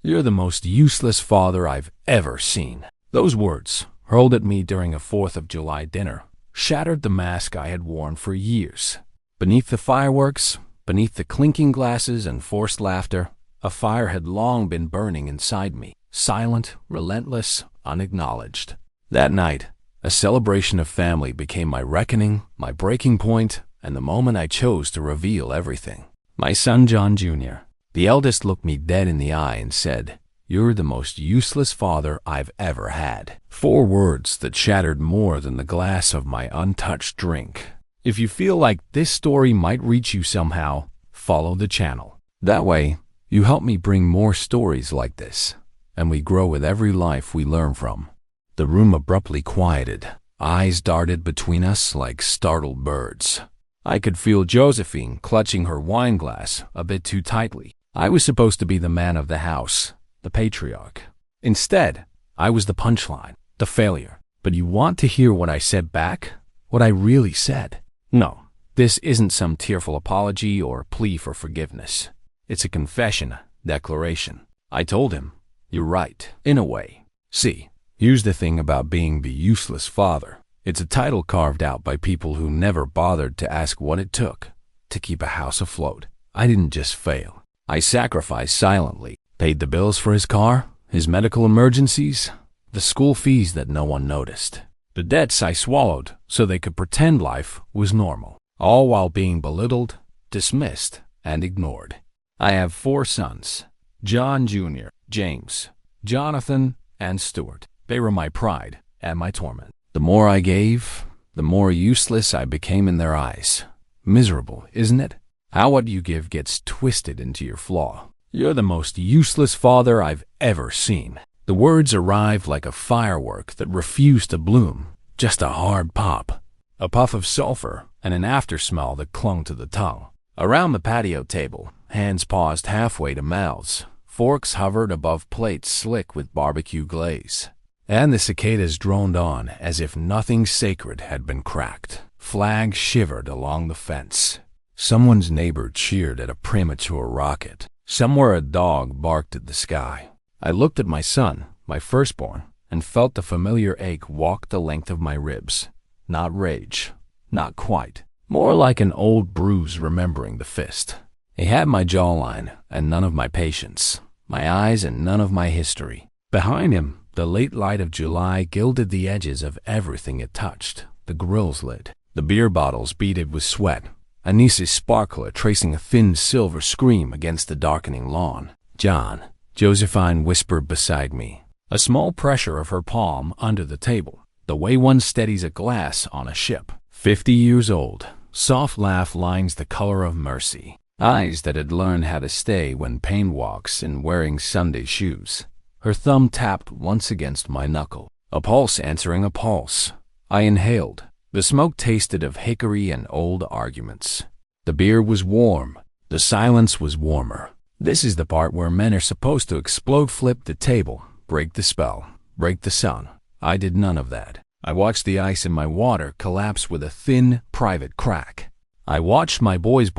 "You're the most useless father I've ever seen." Those words, hurled at me during a 4th of July dinner, shattered the mask I had worn for years. Beneath the fireworks, beneath the clinking glasses and forced laughter, a fire had long been burning inside me, silent, relentless, unacknowledged. That night, a celebration of family became my reckoning, my breaking point, and the moment I chose to reveal everything. My son John Jr., the eldest, looked me dead in the eye and said, "You're the most useless father I've ever had." 4 words that shattered more than the glass of my untouched drink. If you feel like this story might reach you somehow, follow the channel. That way, you help me bring more stories like this, and we grow with every life we learn from. The room abruptly quieted. Eyes darted between us like startled birds. I could feel Josephine clutching her wine glass a bit too tightly. I was supposed to be the man of the house, the patriarch. Instead, I was the punchline, the failure. But you want to hear what I said back? What I really said? No, this isn't some tearful apology or plea for forgiveness. It's a confession, declaration. I told him, "You're right, in a way." See, here's the thing about being the useless father. It's a title carved out by people who never bothered to ask what it took to keep a house afloat. I didn't just fail. I sacrificed silently, paid the bills for his car, his medical emergencies, the school fees that no one noticed. The debts I swallowed so they could pretend life was normal, all while being belittled, dismissed, and ignored. I have 4 sons, John Jr., James, Jonathan, and Stuart. They were my pride and my torment. The more I gave, the more useless I became in their eyes. Miserable, isn't it? How what you give gets twisted into your flaw. "You're the most useless father I've ever seen." The words arrived like a firework that refused to bloom, just a hard pop, a puff of sulfur, and an aftersmell that clung to the tongue. Around the patio table, hands paused halfway to mouths, forks hovered above plates slick with barbecue glaze. And the cicadas droned on as if nothing sacred had been cracked. Flags shivered along the fence. Someone's neighbor cheered at a premature rocket. Somewhere a dog barked at the sky. I looked at my son, my firstborn, and felt the familiar ache walk the length of my ribs. Not rage, not quite. More like an old bruise remembering the fist. He had my jawline and none of my patience, my eyes and none of my history. Behind him, the late light of July gilded the edges of everything it touched. The grills lit, the beer bottles beaded with sweat, Anis's sparkler tracing a thin silver scream against the darkening lawn. "John," Josephine whispered beside me, a small pressure of her palm under the table, the way one steadies a glass on a ship. 50 years old, soft laugh lines the color of mercy. Eyes that had learned how to stay when pain walks in wearing Sunday shoes. Her thumb tapped once against my knuckle, a pulse answering a pulse. I inhaled. The smoke tasted of hickory and old arguments. The beer was warm. The silence was warmer. This is the part where men are supposed to explode, flip the table, break the spell, break the sun. I did none of that. I watched the ice in my water collapse with a thin, private crack. I watched my boys,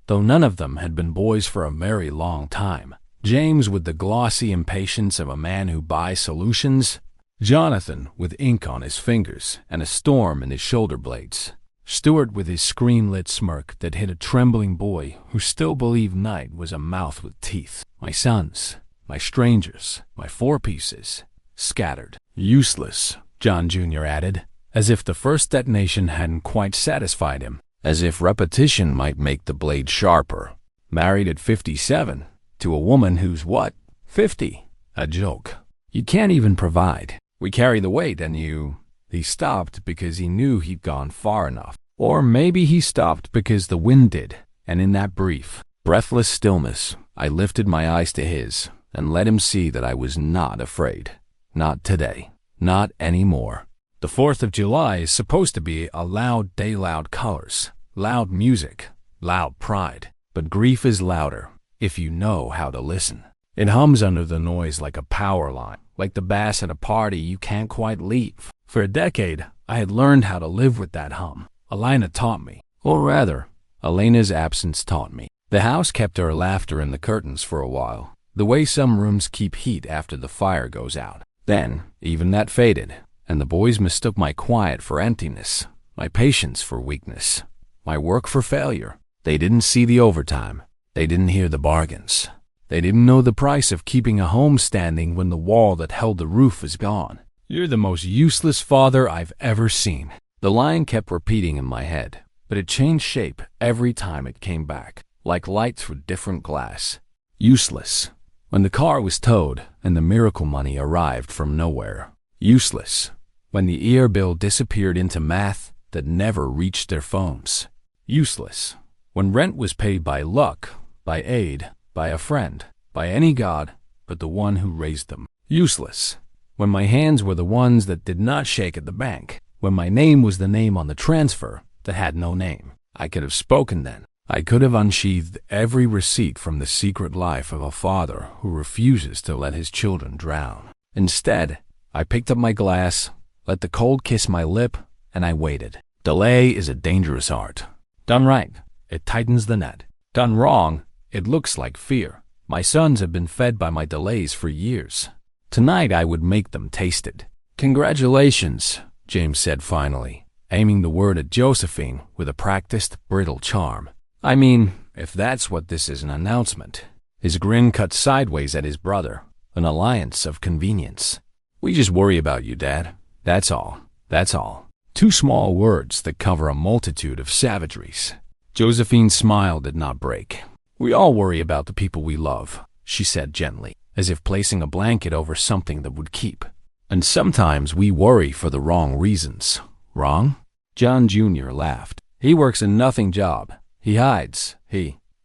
though none of them had been boys for a very long time. James with the glossy impatience of a man who buys solutions. Jonathan with ink on his fingers and a storm in his shoulder blades. Stuart with his screen-lit smirk that hit a trembling boy who still believed night was a mouth with teeth. My sons, my strangers, my 4 pieces, scattered. "Useless," John Jr. added, as if the first detonation hadn't quite satisfied him, as if repetition might make the blade sharper. "Married at 57, to a woman who's what? 50. A joke. You can't even provide. We carry the weight and you—" He stopped because he knew he'd gone far enough. Or maybe he stopped because the wind did, and in that brief, breathless stillness, I lifted my eyes to his and let him see that I was not afraid. Not today. Not anymore. The 4th of July is supposed to be a loud day, loud colors, loud music, loud pride. But grief is louder if you know how to listen. It hums under the noise like a power line, like the bass at a party you can't quite leave. For a decade, I had learned how to live with that hum. Elena taught me, or rather, Elena's absence taught me. The house kept her laughter in the curtains for a while, The way some rooms keep heat after the fire goes out. Then, even that faded, and the boys mistook my quiet for emptiness, my patience for weakness, my work for failure. They didn't see the overtime. They didn't hear the bargains. They didn't know the price of keeping a home standing when the wall that held the roof is gone. "You're the most useless father I've ever seen." The line kept repeating in my head, but it changed shape every time it came back, like light through different glass. Useless. When the car was towed and the miracle money arrived from nowhere. Useless. When the ear bill disappeared into math that never reached their phones. Useless. When rent was paid by luck, by aid, by a friend, by any god but the one who raised them. Useless. When my hands were the ones that did not shake at the bank. When my name was the name on the transfer that had no name. I could have spoken then. I could have unsheathed every receipt from the secret life of a father who refuses to let his children drown. Instead, I picked up my glass, let the cold kiss my lip, and I waited. Delay is a dangerous art. Done right, it tightens the net. Done wrong, it looks like fear. My sons have been fed by my delays for years. Tonight I would make them taste it. "Congratulations," James said finally, aiming the word at Josephine with a practiced, brittle charm. "I mean, if that's what this is, an announcement." His grin cut sideways at his brother, an alliance of convenience. "We just worry about you, Dad. That's all. That's all." Two small words that cover a multitude of savageries. Josephine's smile did not break. "We all worry about the people we love," she said gently, as if placing a blanket over something that would keep. "And sometimes we worry for the wrong reasons." "Wrong?" John Jr. laughed. "He works a nothing job. He hides.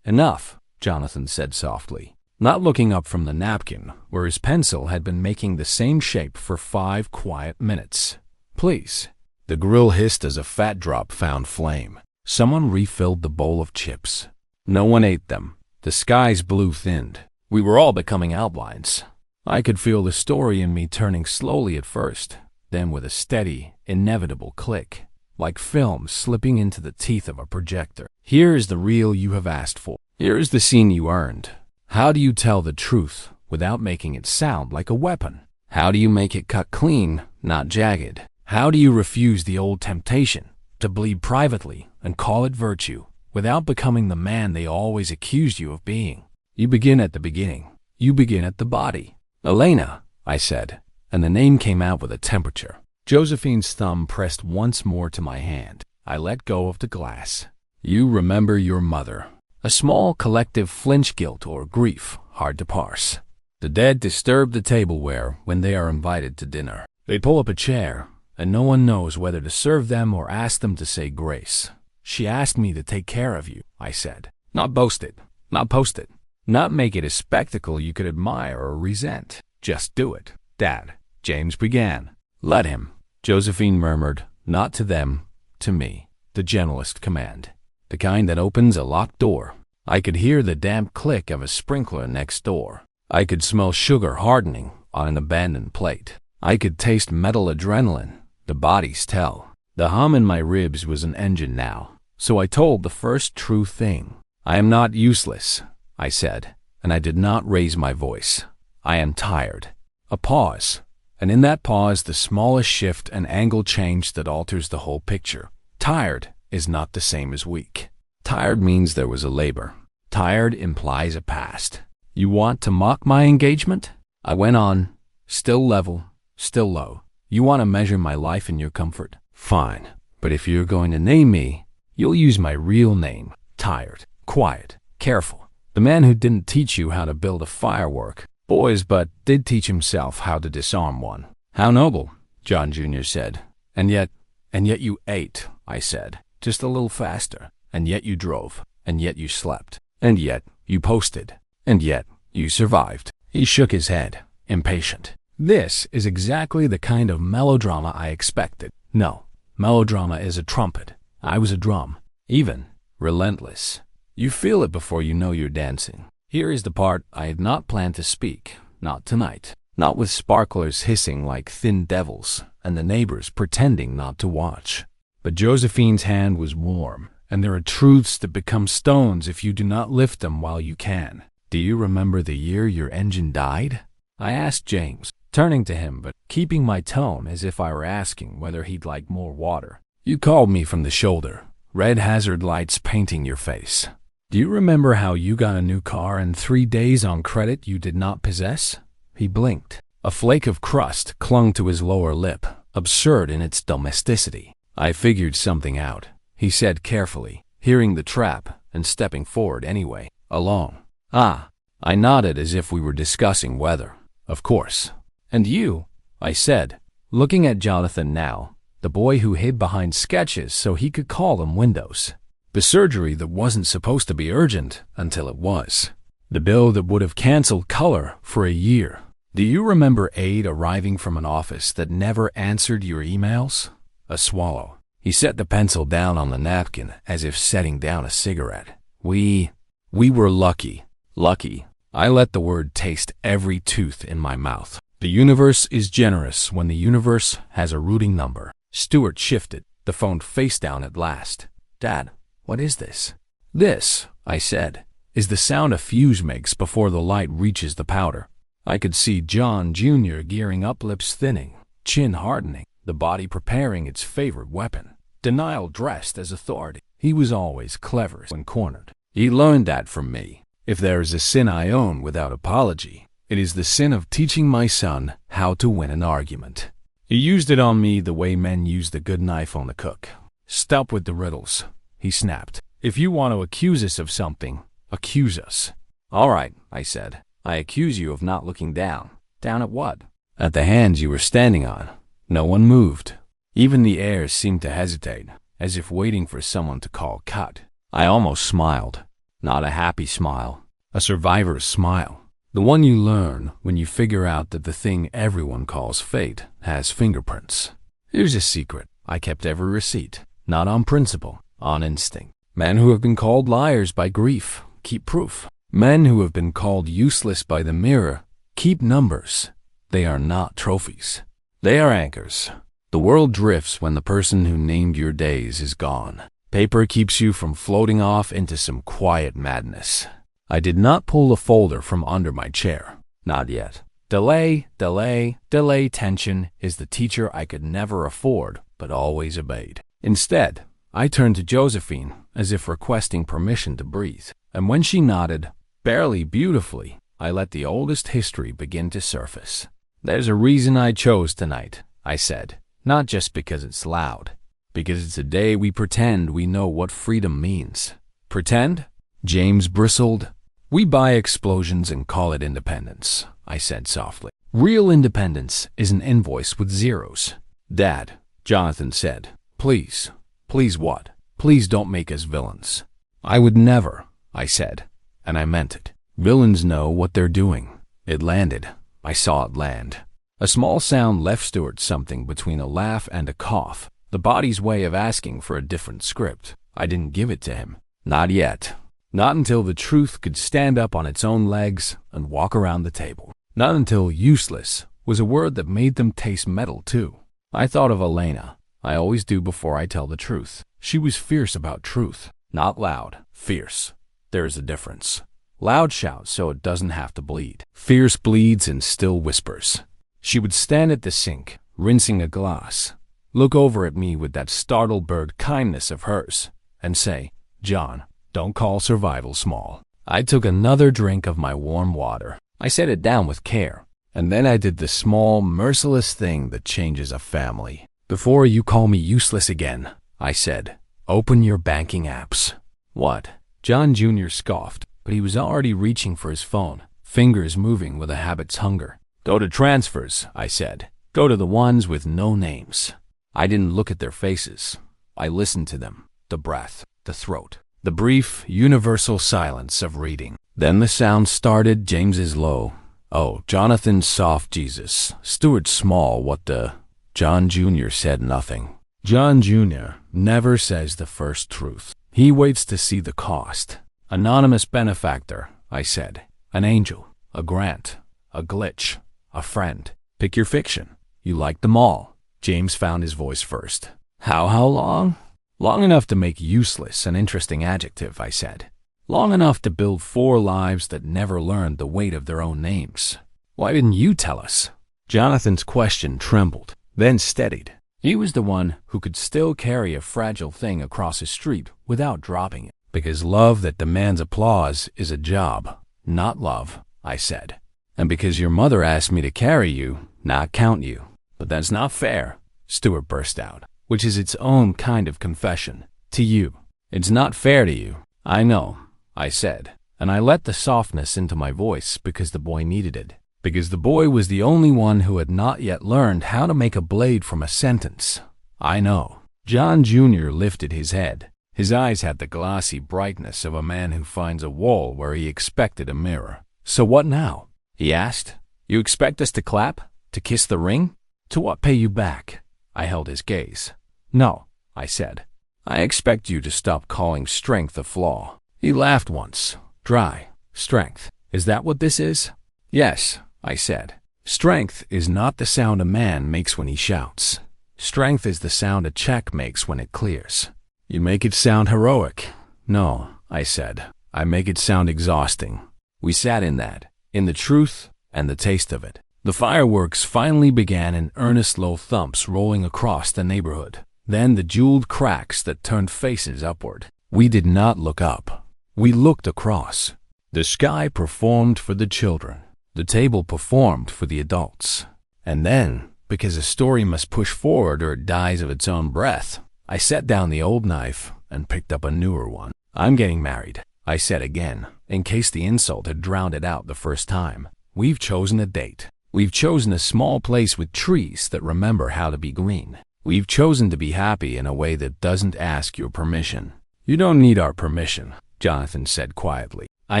Enough," Jonathan said softly, not looking up from the napkin where his pencil had been making the same shape for 5 quiet minutes. "Please." The grill hissed as a fat drop found flame. Someone refilled the bowl of chips. No one ate them. The sky's blue thinned. We were all becoming outlines. I could feel the story in me turning slowly at first, then with a steady, inevitable click, like film slipping into the teeth of a projector. Here is the reel you have asked for. Here is the scene you earned. How do you tell the truth without making it sound like a weapon? How do you make it cut clean, not jagged? How do you refuse the old temptation to bleed privately and call it virtue without becoming the man they always accused you of being? You begin at the beginning. You begin at the body. "Elena," I said, and the name came out with a temperature. Josephine's thumb pressed once more to my hand. I let go of the glass. "You remember your mother." A small collective flinch, guilt or grief, hard to parse. The dead disturb the tableware when they are invited to dinner. They pull up a chair, and no one knows whether to serve them or ask them to say grace. "She asked me to take care of you," I said. "Not boast it, not post it, not make it a spectacle you could admire or resent. Just do it." "Dad," James began. "Let him," Josephine murmured, not to them, to me, the gentlest command, the kind that opens a locked door. I could hear the damp click of a sprinkler next door. I could smell sugar hardening on an abandoned plate. I could taste metal adrenaline, the bodies tell. The hum in my ribs was an engine now, so I told the first true thing. "I am not useless," I said, and I did not raise my voice. "I am tired." A pause, and in that pause the smallest shift and angle change that alters the whole picture. Tired is not the same as weak. Tired means there was a labor. Tired implies a past. "You want to mock my engagement?" I went on, still level, still low. "You want to measure my life in your comfort? Fine, but if you're going to name me, you'll use my real name. Tired, quiet, careful. The man who didn't teach you how to build a firework, boys, but did teach himself how to disarm one." "How noble," John Jr. said. And yet you ate," I said, "just a little faster. And yet you drove. And yet you slept. And yet you posted. And yet you survived." He shook his head, impatient. "This is exactly the kind of melodrama I expected. No, melodrama is a trumpet. I was a drum. Even, relentless. You feel it before you know you're dancing. Here is the part I had not planned to speak, not tonight. Not with sparklers hissing like thin devils and the neighbors pretending not to watch. But Josephine's hand was warm, and there are truths that become stones if you do not lift them while you can. Do you remember the year your engine died? I asked James, turning to him but keeping my tone as if I were asking whether he'd like more water. You called me from the shoulder, red hazard lights painting your face. Do you remember how you got a new car and 3 days on credit you did not possess? He blinked. A flake of crust clung to his lower lip, absurd in its domesticity. I figured something out, he said carefully, hearing the trap and stepping forward anyway, along. Ah, I nodded as if we were discussing weather. Of course. And you? I said, looking at Jonathan now, the boy who hid behind sketches so he could call them windows. The surgery that wasn't supposed to be urgent until it was. The bill that would have canceled color for a year. Do you remember aide arriving from an office that never answered your emails? A swallow. He set the pencil down on the napkin as if setting down a cigarette. We were lucky. Lucky. I let the word taste every tooth in my mouth. The universe is generous when the universe has a routing number. Stuart shifted, the phone face down at last. Dad, what is this? This, I said, is the sound a fuse makes before the light reaches the powder. I could see John Jr. gearing up, lips thinning, chin hardening, the body preparing its favorite weapon. Denial dressed as authority. He was always clever when cornered. He learned that from me. If there is a sin I own without apology, it is the sin of teaching my son how to win an argument. He used it on me the way men use the good knife on the cook. Stop with the riddles, he snapped. If you want to accuse us of something, accuse us. All right, I said. I accuse you of not looking down. Down at what? At the hands you were standing on. No one moved. Even the air seemed to hesitate, as if waiting for someone to call cut. I almost smiled. Not a happy smile. A survivor's smile. The one you learn when you figure out that the thing everyone calls fate has fingerprints. Here's a secret. I kept every receipt. Not on principle, on instinct. Men who have been called liars by grief keep proof. Men who have been called useless by the mirror keep numbers. They are not trophies. They are anchors. The world drifts when the person who named your days is gone. Paper keeps you from floating off into some quiet madness. I did not pull the folder from under my chair. Not yet. Delay, delay, delay tension is the teacher I could never afford but always obeyed. Instead, I turned to Josephine as if requesting permission to breathe. And when she nodded, barely beautifully, I let the oldest history begin to surface. There's a reason I chose tonight, I said. Not just because it's loud. Because it's a day we pretend we know what freedom means. Pretend? James bristled. We buy explosions and call it independence, I said softly. Real independence is an invoice with zeros. Dad, Jonathan said. Please. Please what? Please don't make us villains. I would never, I said, and I meant it. Villains know what they're doing. It landed. I saw it land. A small sound left Stuart something between a laugh and a cough, the body's way of asking for a different script. I didn't give it to him. Not yet. Not until the truth could stand up on its own legs and walk around the table. Not until useless was a word that made them taste metal too. I thought of Elena. I always do before I tell the truth. She was fierce about truth. Not loud. Fierce. There is a difference. Loud shouts so it doesn't have to bleed. Fierce bleeds in still whispers. She would stand at the sink, rinsing a glass, look over at me with that startled bird kindness of hers, and say, John, don't call survival small. I took another drink of my warm water. I set it down with care, and then I did the small, merciless thing that changes a family. Before you call me useless again, I said, open your banking apps. What? John Jr. scoffed, but he was already reaching for his phone, fingers moving with a habit's hunger. Go to transfers, I said. Go to the ones with no names. I didn't look at their faces. I listened to them, the breath, the throat, the brief, universal silence of reading. Then the sound started, James's low. Oh, Jonathan's soft Jesus. Stuart small, what the... John Jr. said nothing. John Jr. never says the first truth. He waits to see the cost. Anonymous benefactor, I said. An angel, a grant, a glitch, a friend. Pick your fiction. You like them all. James found his voice first. How long? Long enough to make useless an interesting adjective, I said. Long enough to build 4 lives that never learned the weight of their own names. Why didn't you tell us? Jonathan's question trembled, then steadied. He was the one who could still carry a fragile thing across a street without dropping it. Because love that demands applause is a job, not love, I said. And because your mother asked me to carry you, not count you. But that's not fair, Stuart burst out, which is its own kind of confession. To you. It's not fair to you. I know, I said, and I let the softness into my voice because the boy needed it. Because the boy was the only one who had not yet learned how to make a blade from a sentence. I know. John Jr. lifted his head. His eyes had the glassy brightness of a man who finds a wall where he expected a mirror. So what now? He asked. You expect us to clap? To kiss the ring? To what pay you back? I held his gaze. No, I said. I expect you to stop calling strength a flaw. He laughed once. Dry. Strength. Is that what this is? Yes, I said. Strength is not the sound a man makes when he shouts. Strength is the sound a check makes when it clears. You make it sound heroic. No, I said. I make it sound exhausting. We sat in that, in the truth and the taste of it. The fireworks finally began in earnest low thumps rolling across the neighborhood. Then the jeweled cracks that turned faces upward. We did not look up. We looked across. The sky performed for the children. The table performed for the adults. And then, because a story must push forward or it dies of its own breath, I set down the old knife and picked up a newer one. I'm getting married, I said again, in case the insult had drowned it out the first time. We've chosen a date. We've chosen a small place with trees that remember how to be green. We've chosen to be happy in a way that doesn't ask your permission. You don't need our permission, Jonathan said quietly. I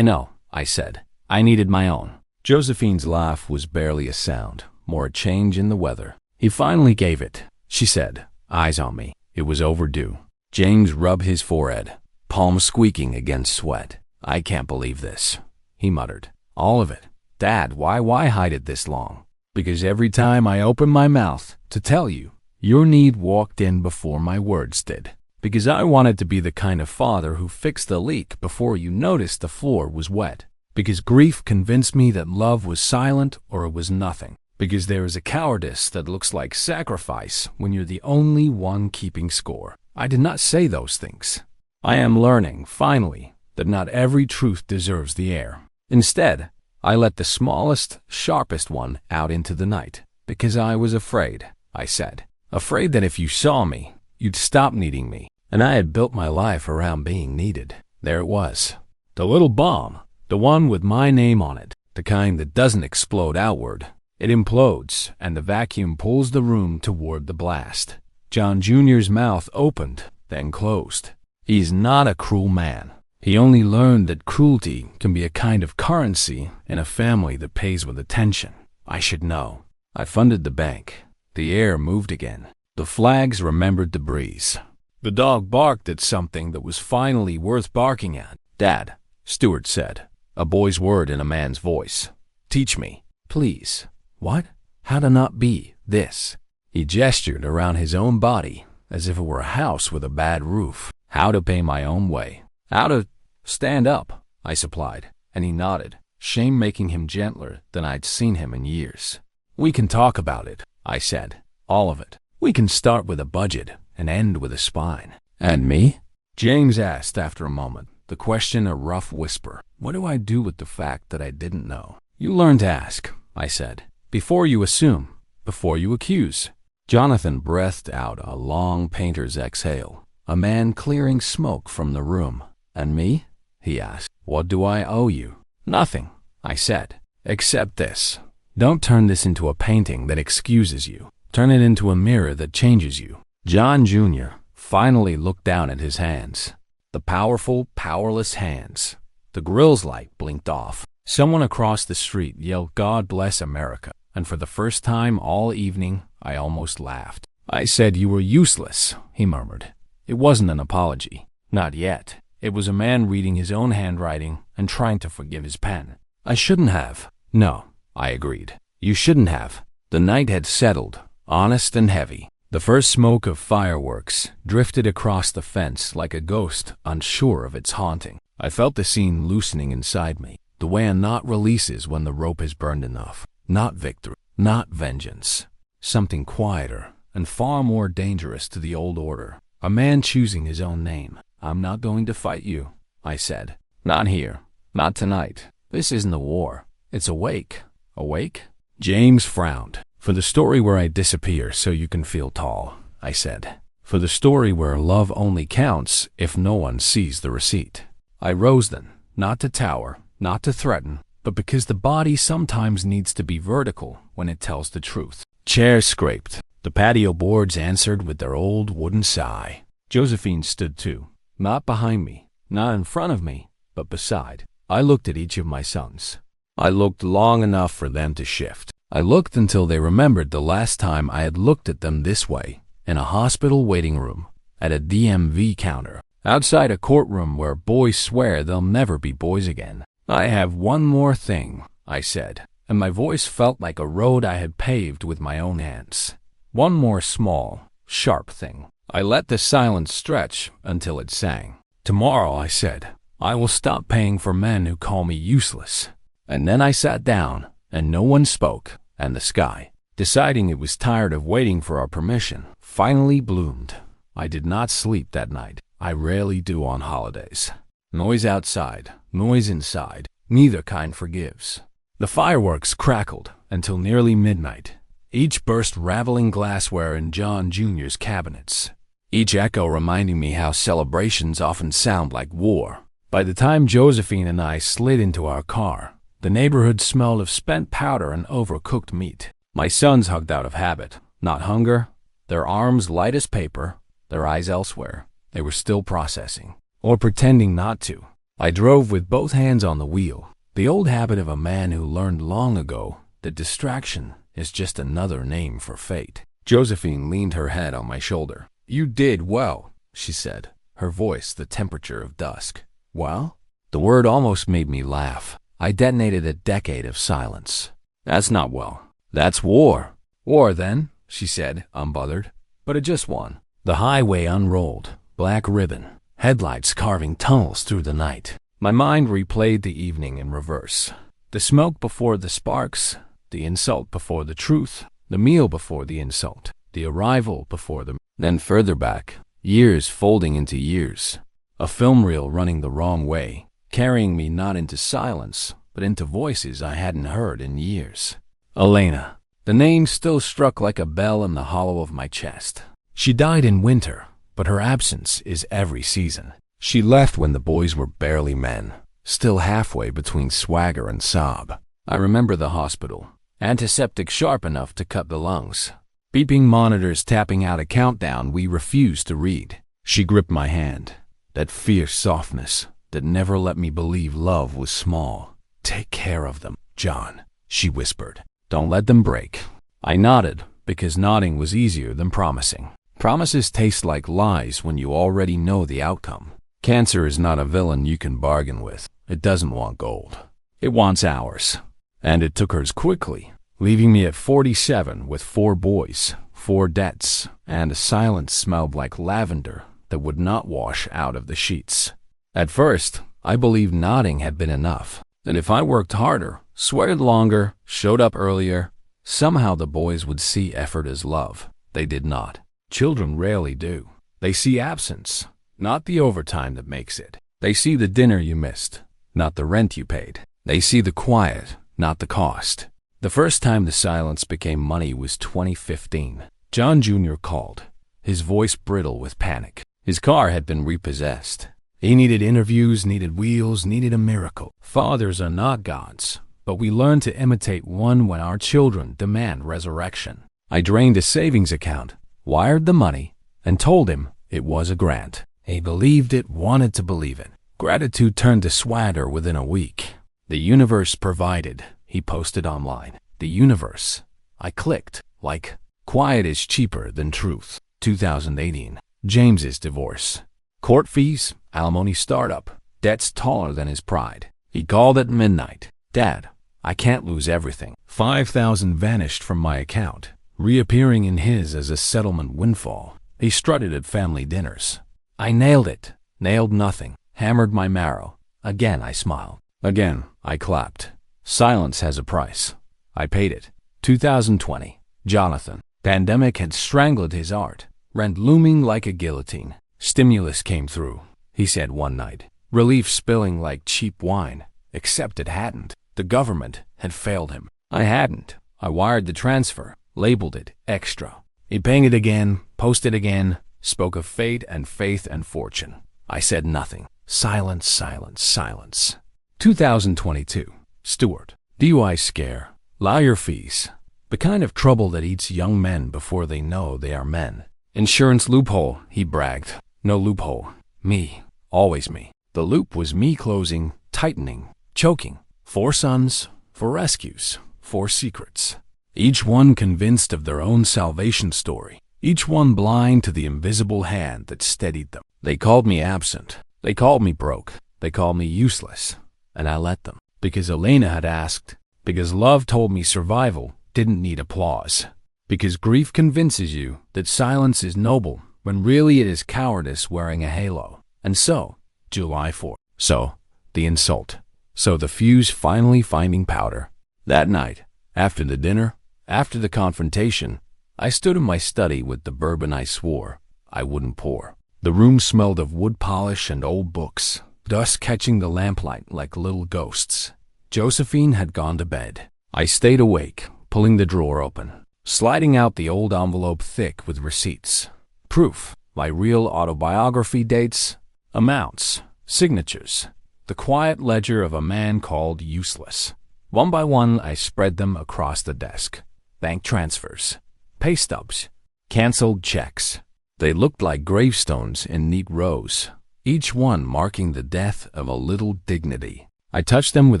know, I said. I needed my own. Josephine's laugh was barely a sound, more a change in the weather. He finally gave it, she said, eyes on me. It was overdue. James rubbed his forehead, palms squeaking against sweat. I can't believe this, he muttered. All of it. Dad, why hide it this long? Because every time I opened my mouth to tell you, your need walked in before my words did. Because I wanted to be the kind of father who fixed the leak before you noticed the floor was wet. Because grief convinced me that love was silent or it was nothing. Because there is a cowardice that looks like sacrifice when you're the only one keeping score. I did not say those things. I am learning, finally, that not every truth deserves the air. Instead, I let the smallest, sharpest one out into the night. Because I was afraid, I said. Afraid that if you saw me, you'd stop needing me. And I had built my life around being needed. There it was. The little bomb, the one with my name on it, the kind that doesn't explode outward. It implodes, and the vacuum pulls the room toward the blast. John Jr.'s mouth opened, then closed. He's not a cruel man. He only learned that cruelty can be a kind of currency in a family that pays with attention. I should know. I funded the bank. The air moved again. The flags remembered the breeze. The dog barked at something that was finally worth barking at. Dad, Stuart said, a boy's word in a man's voice. Teach me, please. What? How to not be this? He gestured around his own body as if it were a house with a bad roof. How to pay my own way. How to stand up, I supplied, and he nodded, shame making him gentler than I'd seen him in years. We can talk about it, I said, all of it. We can start with a budget and end with a spine. And me? James asked after a moment, the question a rough whisper. What do I do with the fact that I didn't know? You learn to ask, I said. Before you assume, before you accuse. Jonathan breathed out a long painter's exhale, a man clearing smoke from the room. And me? He asked. What do I owe you? Nothing, I said, except this. Don't turn this into a painting that excuses you. Turn it into a mirror that changes you. John Jr. finally looked down at his hands. The powerful, powerless hands. The grill's light blinked off. Someone across the street yelled, God bless America. And for the first time all evening, I almost laughed. I said you were useless, he murmured. It wasn't an apology. Not yet. It was a man reading his own handwriting and trying to forgive his pen. I shouldn't have. No, I agreed. You shouldn't have. The night had settled, honest and heavy. The first smoke of fireworks drifted across the fence like a ghost unsure of its haunting. I felt the scene loosening inside me, the way a knot releases when the rope is burned enough. Not victory, not vengeance. Something quieter and far more dangerous to the old order. A man choosing his own name. "I'm not going to fight you," I said. "Not here. Not tonight. This isn't a war. It's a wake." "A wake?" James frowned. "For the story where I disappear so you can feel tall," I said. "For the story where love only counts if no one sees the receipt." I rose then, not to tower, not to threaten, but because the body sometimes needs to be vertical when it tells the truth. Chairs scraped. The patio boards answered with their old wooden sigh. Josephine stood too, not behind me, not in front of me, but beside. I looked at each of my sons. I looked long enough for them to shift. I looked until they remembered the last time I had looked at them this way, in a hospital waiting room, at a DMV counter, outside a courtroom where boys swear they'll never be boys again. "I have one more thing," I said, and my voice felt like a road I had paved with my own hands. One more small, sharp thing. I let the silence stretch until it sang. "Tomorrow," I said, "I will stop paying for men who call me useless." And then I sat down, and no one spoke, and the sky, deciding it was tired of waiting for our permission, finally bloomed. I did not sleep that night. I rarely do on holidays. Noise outside, noise inside, neither kind forgives. The fireworks crackled until nearly midnight. Each burst raveling glassware in John Jr.'s cabinets. Each echo reminding me how celebrations often sound like war. By the time Josephine and I slid into our car, the neighborhood smelled of spent powder and overcooked meat. My sons hugged out of habit, not hunger, their arms light as paper, their eyes elsewhere. They were still processing, or pretending not to. I drove with both hands on the wheel, the old habit of a man who learned long ago that distraction is just another name for fate. Josephine leaned her head on my shoulder. "You did well," she said, her voice the temperature of dusk. "Well?" The word almost made me laugh. I detonated a decade of silence. "That's not well. That's war." "War, then," she said, unbothered. "But it just won." The highway unrolled, black ribbon, headlights carving tunnels through the night. My mind replayed the evening in reverse. The smoke before the sparks, the insult before the truth, the meal before the insult, the arrival before the... Then further back, years folding into years. A film reel running the wrong way, carrying me not into silence, but into voices I hadn't heard in years. Elena. The name still struck like a bell in the hollow of my chest. She died in winter, but her absence is every season. She left when the boys were barely men, still halfway between swagger and sob. I remember the hospital, antiseptic sharp enough to cut the lungs. Beeping monitors tapping out a countdown we refused to read. She gripped my hand, that fierce softness that never let me believe love was small. "Take care of them, John," she whispered. "Don't let them break." I nodded, because nodding was easier than promising. Promises taste like lies when you already know the outcome. Cancer is not a villain you can bargain with. It doesn't want gold. It wants hours. And it took hers quickly, leaving me at 47 with 4 boys, 4 debts, and a silence smelled like lavender that would not wash out of the sheets. At first, I believed nodding had been enough, that if I worked harder, sweated longer, showed up earlier, somehow the boys would see effort as love. They did not. Children rarely do. They see absence, not the overtime that makes it. They see the dinner you missed, not the rent you paid. They see the quiet, not the cost. The first time the silence became money was 2015. John Jr. called, his voice brittle with panic. His car had been repossessed. He needed interviews, needed wheels, needed a miracle. Fathers are not gods, but we learn to imitate one when our children demand resurrection. I drained a savings account, wired the money, and told him it was a grant. He believed it, wanted to believe it. Gratitude turned to swagger within a week. The universe provided, he posted online. The universe. I clicked, like, quiet is cheaper than truth. 2018. James's divorce. Court fees, alimony startup, debts taller than his pride. He called at midnight. "Dad, I can't lose everything." 5,000 vanished from my account, reappearing in his as a settlement windfall. He strutted at family dinners. I nailed it, nailed nothing, hammered my marrow. Again I smiled. Again I clapped. Silence has a price. I paid it. 2020. Jonathan. Pandemic had strangled his art. Rent looming like a guillotine. Stimulus came through, he said one night. Relief spilling like cheap wine. Except it hadn't. The government had failed him. I hadn't. I wired the transfer, labeled it extra. He pinged it again, posted again, spoke of fate and faith and fortune. I said nothing. Silence, silence, silence. 2022. Stewart. DUI scare. Lawyer fees. The kind of trouble that eats young men before they know they are men. Insurance loophole, he bragged. No loophole. Me. Always me. The loop was me closing, tightening, choking. 4 sons, 4 rescues, 4 secrets. Each one convinced of their own salvation story. Each one blind to the invisible hand that steadied them. They called me absent. They called me broke. They called me useless. And I let them. Because Elena had asked. Because love told me survival didn't need applause. Because grief convinces you that silence is noble when really it is cowardice wearing a halo. And so, July 4th. So, the insult. So the fuse finally finding powder. That night, after the dinner, after the confrontation, I stood in my study with the bourbon I swore I wouldn't pour. The room smelled of wood polish and old books, dust catching the lamplight like little ghosts. Josephine had gone to bed. I stayed awake, pulling the drawer open, sliding out the old envelope thick with receipts. Proof, my real autobiography dates, amounts, signatures, the quiet ledger of a man called useless. One by one, I spread them across the desk. Bank transfers, pay stubs, canceled checks. They looked like gravestones in neat rows, each one marking the death of a little dignity. I touched them with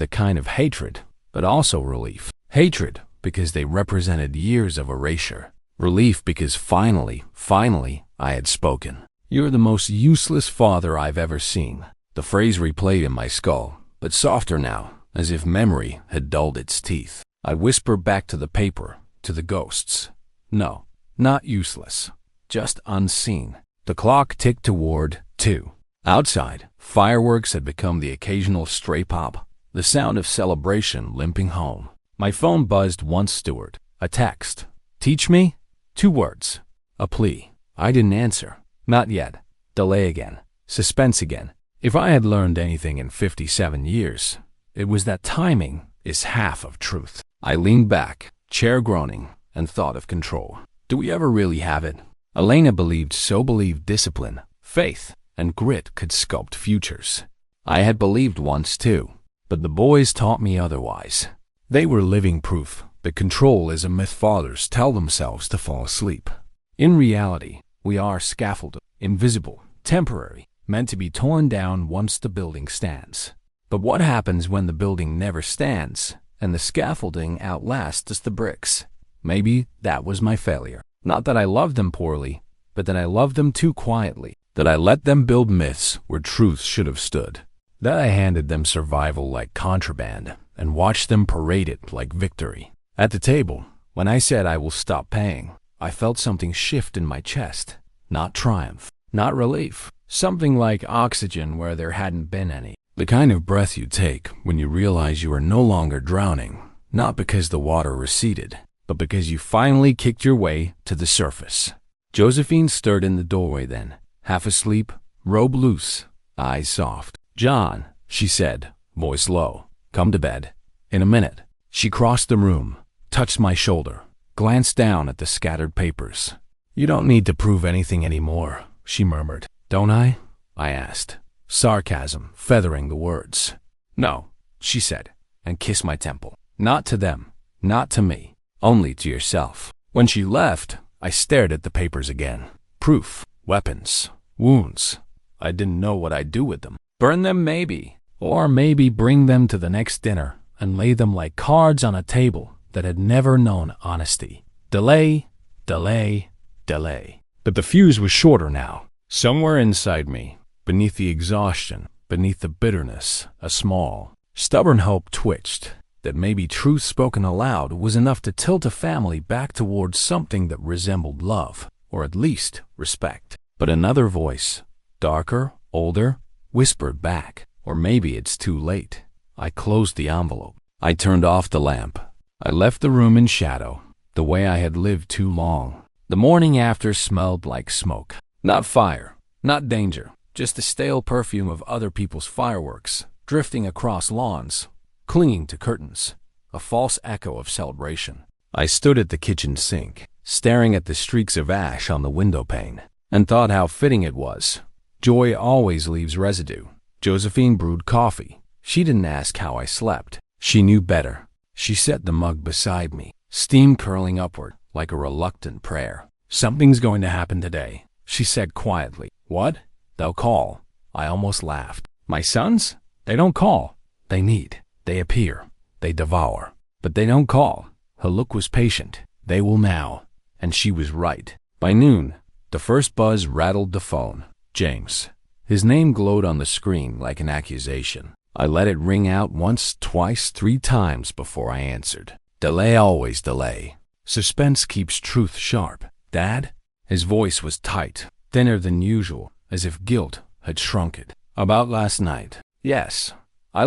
a kind of hatred, but also relief. Hatred because they represented years of erasure. Relief because finally, I had spoken. You're the most useless father I've ever seen. The phrase replayed in my skull, but softer now, as if memory had dulled its teeth. I whispered back to the paper, to the ghosts. No, not useless, just unseen. The clock ticked toward 2. Outside, fireworks had become the occasional stray pop, the sound of celebration limping home. My phone buzzed once. Stewart. A text. Teach me? 2 words. A plea. I didn't answer. Not yet. Delay again. Suspense again. If I had learned anything in 57 years, it was that timing is half of truth. I leaned back, chair groaning, and thought of control. Do we ever really have it? Elena believed discipline, faith, and grit could sculpt futures. I had believed once too, but the boys taught me otherwise. They were living proof that control is a myth fathers tell themselves to fall asleep. In reality, we are scaffolded, invisible, temporary, meant to be torn down once the building stands. But what happens when the building never stands and the scaffolding outlasts the bricks? Maybe that was my failure. Not that I loved them poorly, but that I loved them too quietly. That I let them build myths where truth should have stood. That I handed them survival like contraband and watched them parade it like victory. At the table, when I said I will stop paying, I felt something shift in my chest. Not triumph, not relief. Something like oxygen where there hadn't been any. The kind of breath you take when you realize you are no longer drowning, not because the water receded, but because you finally kicked your way to the surface. Josephine stirred in the doorway then, half asleep, robe loose, eyes soft. John, she said, voice low, come to bed. In a minute. She crossed the room, touched my shoulder, glanced down at the scattered papers. You don't need to prove anything anymore, she murmured. Don't I? I asked, sarcasm feathering the words. No, she said, and kissed my temple. Not to them, not to me, only to yourself. When she left, I stared at the papers again. Proof, weapons, wounds. I didn't know what I'd do with them. Burn them maybe, or maybe bring them to the next dinner and lay them like cards on a table that had never known honesty. Delay, delay, delay. But the fuse was shorter now. Somewhere inside me, beneath the exhaustion, beneath the bitterness, a small, stubborn hope twitched that maybe truth spoken aloud was enough to tilt a family back towards something that resembled love, or at least respect. But another voice, darker, older, whispered back, Or maybe it's too late. I closed the envelope. I turned off the lamp. I left the room in shadow, the way I had lived too long. The morning after smelled like smoke. Not fire, not danger, just the stale perfume of other people's fireworks, drifting across lawns, clinging to curtains, a false echo of celebration. I stood at the kitchen sink, staring at the streaks of ash on the window pane, and thought how fitting it was. Joy always leaves residue. Josephine brewed coffee. She didn't ask how I slept. She knew better. She set the mug beside me, steam curling upward like a reluctant prayer. "Something's going to happen today," she said quietly. "What?" "They'll call." I almost laughed. "My sons? They don't call. They need. They appear. They devour. But they don't call." Her look was patient. "They will now." And she was right. By noon, the first buzz rattled the phone. James. His name glowed on the screen like an accusation. I let it ring out once, twice, 3 times before I answered. Delay always delay. Suspense keeps truth sharp. "Dad?" His voice was tight, thinner than usual, as if guilt had shrunk it. "About last night." "Yes. I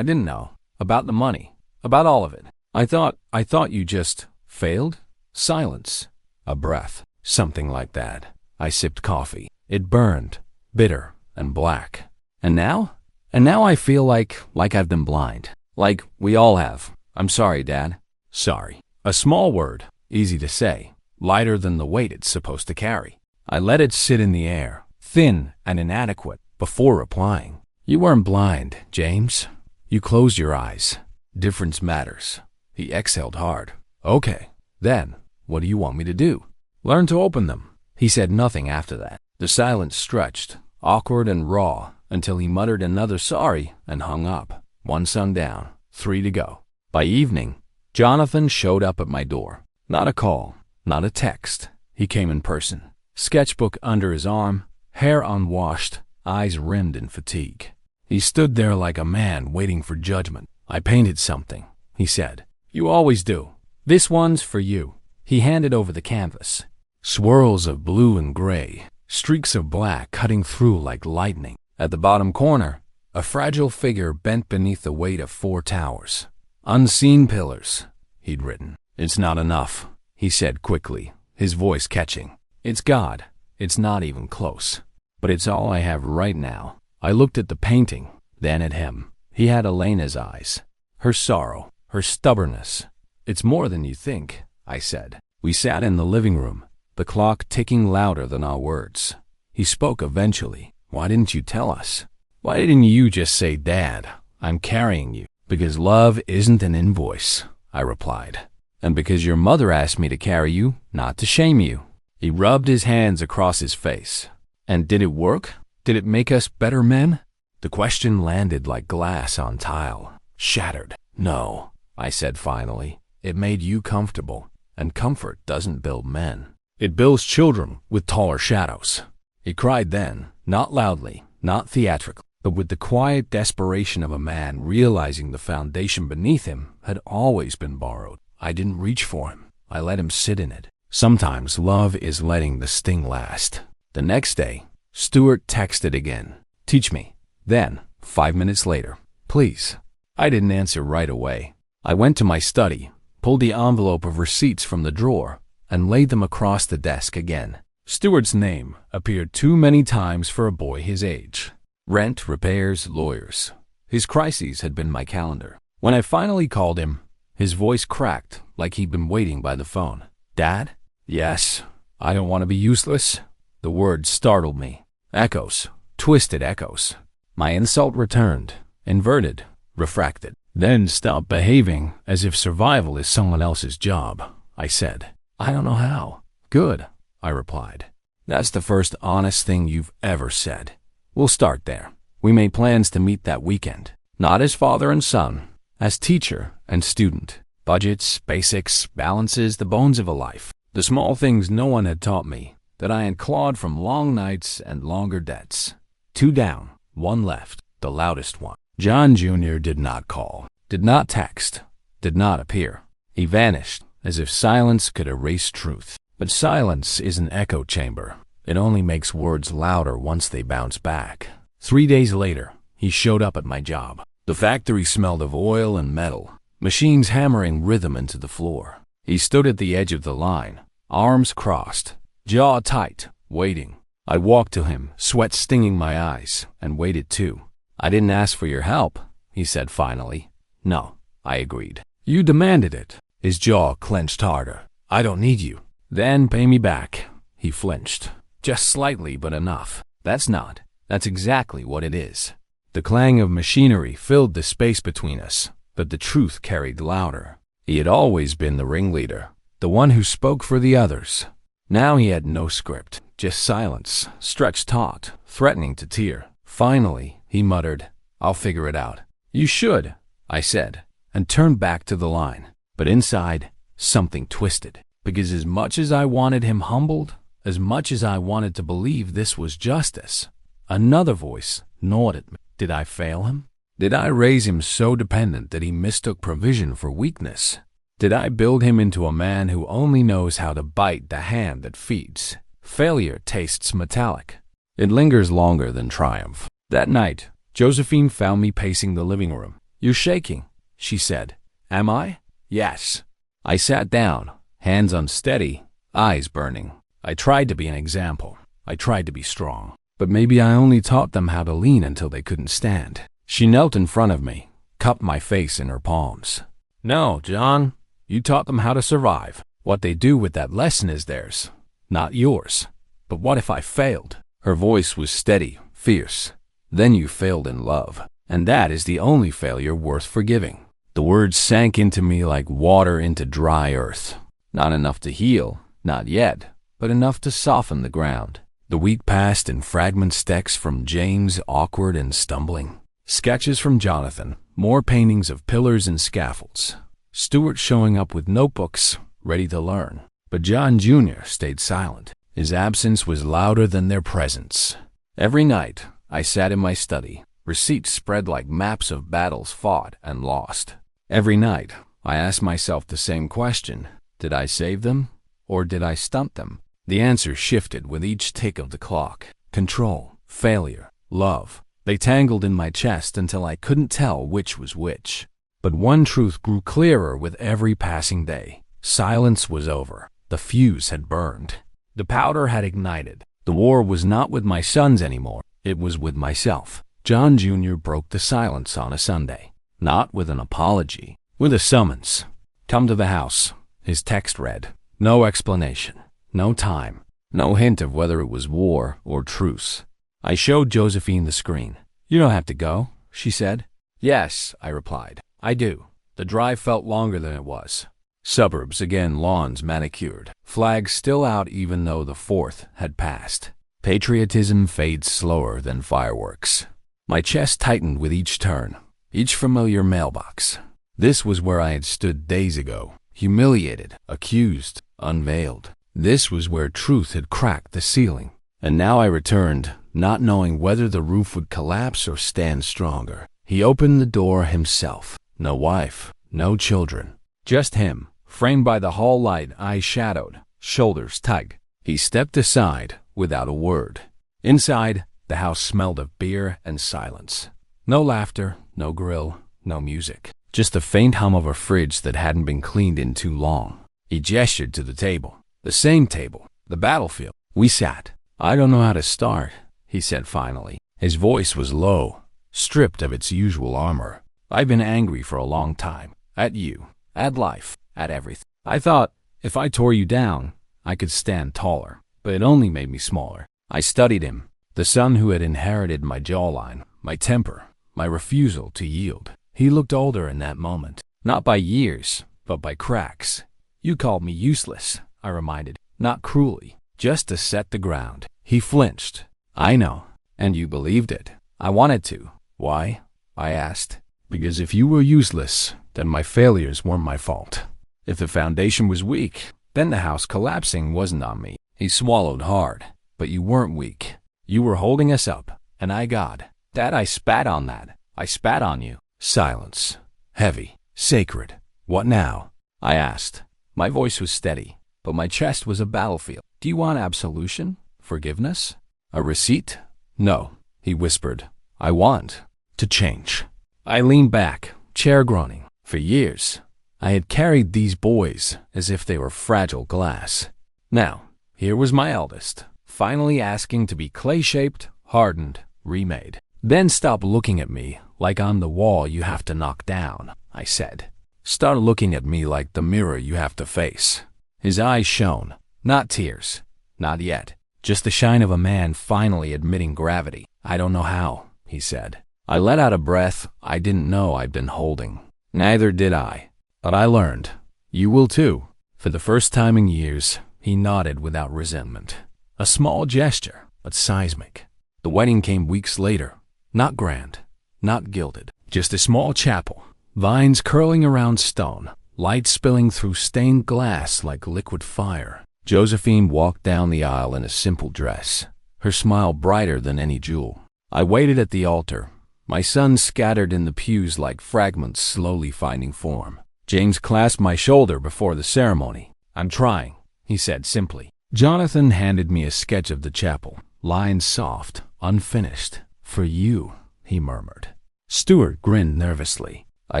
didn't know. About the money. About all of it. I thought you just failed?" Silence. A breath. Something like that. I sipped coffee. It burned, bitter and black. And now? And now I feel like I've been blind. Like we all have. "I'm sorry, Dad." Sorry. A small word, easy to say, lighter than the weight it's supposed to carry. I let it sit in the air, thin and inadequate, before replying. "You weren't blind, James. You closed your eyes. Difference matters." He exhaled hard. "Okay, then, what do you want me to do?" "Learn to open them." He said nothing after that. The silence stretched, awkward and raw, until he muttered another sorry and hung up. 1 son down, 3 to go. By evening, Jonathan showed up at my door. Not a call, not a text. He came in person. Sketchbook under his arm, hair unwashed, eyes rimmed in fatigue. He stood there like a man waiting for judgment. "I painted something," he said. "You always do. This one's for you." He handed over the canvas. Swirls of blue and gray, streaks of black cutting through like lightning. At the bottom corner, a fragile figure bent beneath the weight of 4 towers. "Unseen pillars," he'd written. "It's not enough," he said quickly, his voice catching. "It's God. It's not even close. But it's all I have right now." I looked at the painting, then at him. He had Elena's eyes. Her sorrow, her stubbornness. "It's more than you think," I said. We sat in the living room, the clock ticking louder than our words. He spoke eventually. "Why didn't you tell us? Why didn't you just say, 'Dad, I'm carrying you'?" "Because love isn't an invoice," I replied. "And because your mother asked me to carry you, not to shame you." He rubbed his hands across his face. "And did it work? Did it make us better men?" The question landed like glass on tile, shattered. "No," I said finally. "It made you comfortable, and comfort doesn't build men. It builds children with taller shadows." He cried then, not loudly, not theatrically, but with the quiet desperation of a man realizing the foundation beneath him had always been borrowed. I didn't reach for him. I let him sit in it. Sometimes love is letting the sting last. The next day, Stuart texted again. "Teach me." Then, 5 minutes later, "Please." I didn't answer right away. I went to my study, pulled the envelope of receipts from the drawer, and laid them across the desk again. Stuart's name appeared too many times for a boy his age. Rent, repairs, lawyers. His crises had been my calendar. When I finally called him, his voice cracked like he'd been waiting by the phone. "Dad?" "Yes." "I don't want to be useless." The word startled me. Echoes, twisted echoes. My insult returned, inverted, refracted. "Then stop behaving as if survival is someone else's job," I said. "I don't know how." "Good," I replied. "That's the first honest thing you've ever said. We'll start there." We made plans to meet that weekend, not as father and son, as teacher and student. Budgets, basics, balances, the bones of a life. The small things no one had taught me, that I had clawed from long nights and longer debts. 2 down, 1 left, the loudest one. John Jr. did not call, did not text, did not appear. He vanished, as if silence could erase truth. But silence is an echo chamber. It only makes words louder once they bounce back. 3 days later, he showed up at my job. The factory smelled of oil and metal, machines hammering rhythm into the floor. He stood at the edge of the line, arms crossed, jaw tight, waiting. I walked to him, sweat stinging my eyes, and waited too. "I didn't ask for your help," he said finally. "No," I agreed. "You demanded it." His jaw clenched harder. "I don't need you." "Then pay me back." He flinched. "Just slightly, but enough." That's exactly what it is." The clang of machinery filled the space between us, but the truth carried louder. He had always been the ringleader, the one who spoke for the others. Now he had no script, just silence, stretched taut, threatening to tear. Finally, he muttered, "I'll figure it out." "You should," I said, and turned back to the line. But inside, something twisted, because as much as I wanted him humbled, as much as I wanted to believe this was justice, another voice gnawed at me. Did I fail him? Did I raise him so dependent that he mistook provision for weakness? Did I build him into a man who only knows how to bite the hand that feeds? Failure tastes metallic. It lingers longer than triumph. That night, Josephine found me pacing the living room. "You're shaking," she said. "Am I?" "Yes." I sat down, hands unsteady, eyes burning. I tried to be an example. I tried to be strong. But maybe I only taught them how to lean until they couldn't stand. She knelt in front of me, cupped my face in her palms. "No, John, you taught them how to survive. What they do with that lesson is theirs, not yours. But what if I failed?" Her voice was steady, fierce. "Then you failed in love, and that is the only failure worth forgiving." The words sank into me like water into dry earth. Not enough to heal, not yet, but enough to soften the ground. The week passed in fragments, texts from James, awkward and stumbling. Sketches from Jonathan, more paintings of pillars and scaffolds. Stuart showing up with notebooks, ready to learn. But John Jr. stayed silent. His absence was louder than their presence. Every night, I sat in my study, receipts spread like maps of battles fought and lost. Every night, I asked myself the same question. Did I save them, or did I stunt them? The answer shifted with each tick of the clock. Control, failure, love. They tangled in my chest until I couldn't tell which was which. But one truth grew clearer with every passing day. Silence was over. The fuse had burned. The powder had ignited. The war was not with my sons anymore. It was with myself. John Jr. broke the silence on a Sunday. Not with an apology, with a summons. "Come to the house," his text read. No explanation. No time. No hint of whether it was war or truce. I showed Josephine the screen. "You don't have to go," she said. "Yes," I replied. "I do." The drive felt longer than it was. Suburbs again, lawns manicured. Flags still out even though the 4th had passed. Patriotism fades slower than fireworks. My chest tightened with each turn, each familiar mailbox. This was where I had stood days ago, humiliated, accused, unveiled. This was where truth had cracked the ceiling. And now I returned, not knowing whether the roof would collapse or stand stronger. He opened the door himself. No wife, no children. Just him, framed by the hall light, eyes shadowed, shoulders tight. He stepped aside without a word. Inside, the house smelled of beer and silence. No laughter, no grill, no music. Just the faint hum of a fridge that hadn't been cleaned in too long. He gestured to the table. The same table, the battlefield. We sat. "I don't know how to start," he said finally. His voice was low, stripped of its usual armor. "I've been angry for a long time. At you, at life, at everything. I thought, if I tore you down, I could stand taller. But it only made me smaller." I studied him, the son who had inherited my jawline, my temper, my refusal to yield. He looked older in that moment, not by years, but by cracks. "You called me useless," I reminded, not cruelly, just to set the ground. He flinched. "I know, and you believed it." "I wanted to." "Why?" I asked. "Because if you were useless, then my failures weren't my fault. If the foundation was weak, then the house collapsing wasn't on me." He swallowed hard. "But you weren't weak. You were holding us up, and I got that. I spat on that. I spat on you." Silence. Heavy. Sacred. "What now?" I asked. My voice was steady, but my chest was a battlefield. "Do you want absolution? Forgiveness? A receipt?" "No," he whispered. "I want to change. I leaned back, chair groaning. For years, I had carried these boys as if they were fragile glass. Now, here was my eldest, finally asking to be clay-shaped, hardened, remade. Then stop looking at me like I'm the wall you have to knock down, I said. Start looking at me like the mirror you have to face. His eyes shone, not tears, not yet, just the shine of a man finally admitting gravity. I don't know how, he said. I let out a breath I didn't know I'd been holding. Neither did I. But I learned. You will too. For the first time in years, he nodded without resentment. A small gesture, but seismic. The wedding came weeks later. Not grand, not gilded. Just a small chapel. Vines curling around stone. Light spilling through stained glass like liquid fire. Josephine walked down the aisle in a simple dress, her smile brighter than any jewel. I waited at the altar, my sons scattered in the pews like fragments slowly finding form. James clasped my shoulder before the ceremony. I'm trying, he said simply. Jonathan handed me a sketch of the chapel, lines soft, unfinished. For you, he murmured. Stuart grinned nervously. I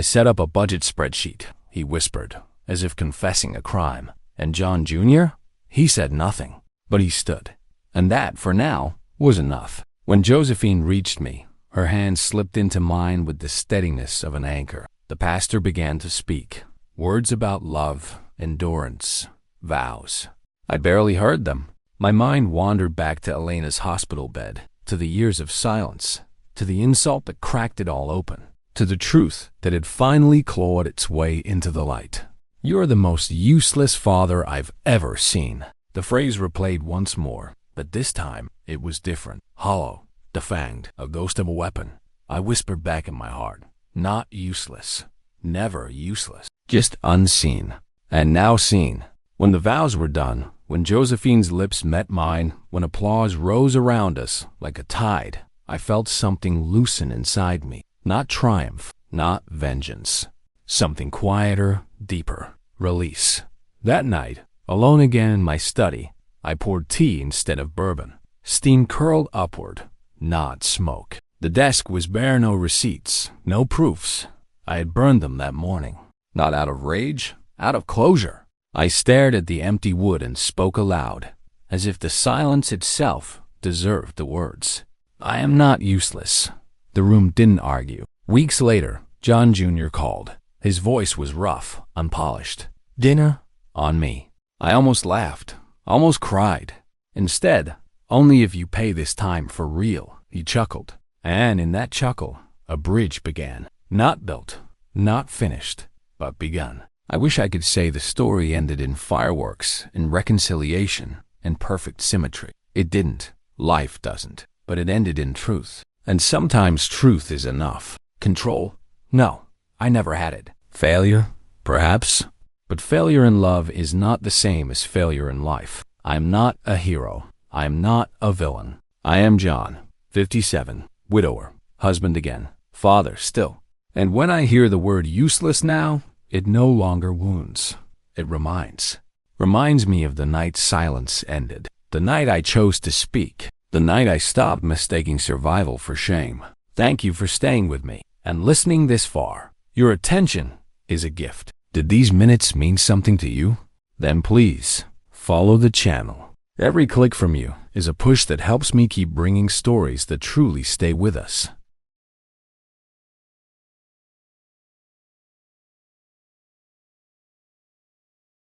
set up a budget spreadsheet, he whispered, as if confessing a crime. And John Jr.? He said nothing, but he stood. And that, for now, was enough. When Josephine reached me, her hand slipped into mine with the steadiness of an anchor. The pastor began to speak. Words about love, endurance, vows. I barely heard them. My mind wandered back to Elena's hospital bed, to the years of silence, to the insult that cracked it all open, to the truth that had finally clawed its way into the light. You're the most useless father I've ever seen. The phrase replayed once more, but this time it was different. Hollow, defanged, a ghost of a weapon. I whispered back in my heart, not useless, never useless, just unseen, and now seen. When the vows were done, when Josephine's lips met mine, when applause rose around us like a tide, I felt something loosen inside me. Not triumph, not vengeance. Something quieter, deeper. Release. That night, alone again in my study, I poured tea instead of bourbon. Steam curled upward, not smoke. The desk was bare, no receipts, no proofs. I had burned them that morning. Not out of rage, out of closure. I stared at the empty wood and spoke aloud, as if the silence itself deserved the words. I am not useless. The room didn't argue. Weeks later, John Jr. called. His voice was rough, unpolished. Dinner? On me. I almost laughed, almost cried. Instead, only if you pay this time for real, he chuckled. And in that chuckle, a bridge began. Not built, not finished, but begun. I wish I could say the story ended in fireworks, in reconciliation, in perfect symmetry. It didn't. Life doesn't. But it ended in truth. And sometimes truth is enough. Control? No, I never had it. Failure? Perhaps. But failure in love is not the same as failure in life. I am not a hero. I am not a villain. I am John, 57, widower, husband again, father still. And when I hear the word useless now, it no longer wounds. It reminds. Reminds me of the night silence ended. The night I chose to speak. The night I stopped mistaking survival for shame. Thank you for staying with me and listening this far. Your attention is a gift. Did these minutes mean something to you? Then please, follow the channel. Every click from you is a push that helps me keep bringing stories that truly stay with us.